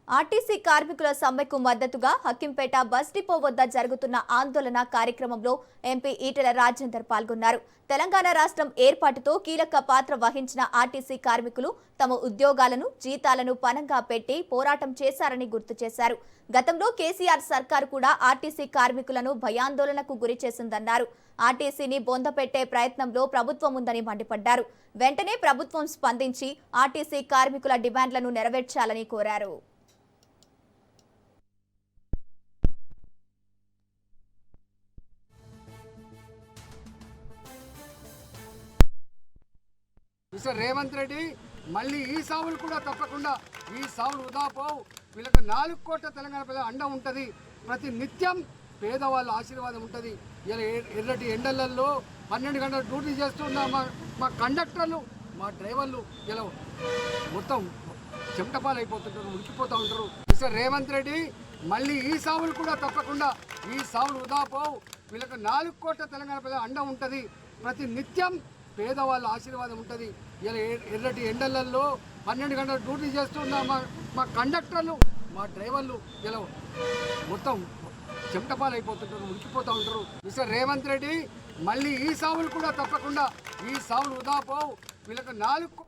RTC కార్మికుల సమ్మెకు మద్దతుగా హక్కింపేట బస్ డిపో వద్ద జరుగుతున్న ఆందోళన కార్యక్రమంలో ఎంపీ ఈటెల రాజేందర్ పాల్గొన్నారు. తెలంగాణ రాష్ట్రం ఏర్పాటుతో కీలక పాత్ర వహించిన ఆర్టీసీ కార్మికులు తమ ఉద్యోగాలను, జీతాలను పణంగా పెట్టి పోరాటం చేశారని గుర్తు చేశారు. గతంలో కేసీఆర్ సర్కారు కూడా ఆర్టీసీ కార్మికులను భయాందోళనకు గురి చేసిందన్నారు. ఆర్టీసీని బొందపెట్టే ప్రయత్నంలో ప్రభుత్వం ఉందని మండిపడ్డారు. వెంటనే ప్రభుత్వం స్పందించి ఆర్టీసీ కార్మికుల డిమాండ్లను నెరవేర్చాలని కోరారు. మిస్టర్ రేవంత్ రెడ్డి మళ్ళీ ఈ సావులు కూడా తప్పకుండా ఈ సావులు ఉదాపోవు. వీళ్ళకు 4 కోట్ల తెలంగాణ ప్రజల అండ ఉంటుంది. ప్రతి నిత్యం పేదవాళ్ళ ఆశీర్వాదం ఉంటుంది. ఇలా ఎర్రటి ఎండలలో 12 గంటలు డ్యూటీ చేస్తున్న మా కండక్టర్లు, మా డ్రైవర్లు ఇలా మొత్తం చెమటపాలు అయిపోతుంటారు, ఉడికిపోతూ ఉంటారు. మిస్టర్ రేవంత్ రెడ్డి మళ్ళీ ఈ సావులు కూడా తప్పకుండా ఈ సావులు ఉదాపోవు. వీళ్ళకు 4 కోట్ల తెలంగాణ ప్రజల అండ ఉంటుంది. ప్రతి నిత్యం పేదవాళ్ళ ఆశీర్వాదం ఉంటుంది. ఇలా ఎర్రటి ఎండలలో 12 గంటలు డ్యూటీ చేస్తున్న మా కండక్టర్లు, మా డ్రైవర్లు ఇలా మొత్తం చెమటపాలు అయిపోతుంటారు, ఉడికిపోతూ ఉంటారు. మిస్టర్ రేవంత్ రెడ్డి మళ్ళీ ఈ సావులు కూడా తప్పకుండా ఈ సావులు ఉదాపోవు. వీళ్ళకు 4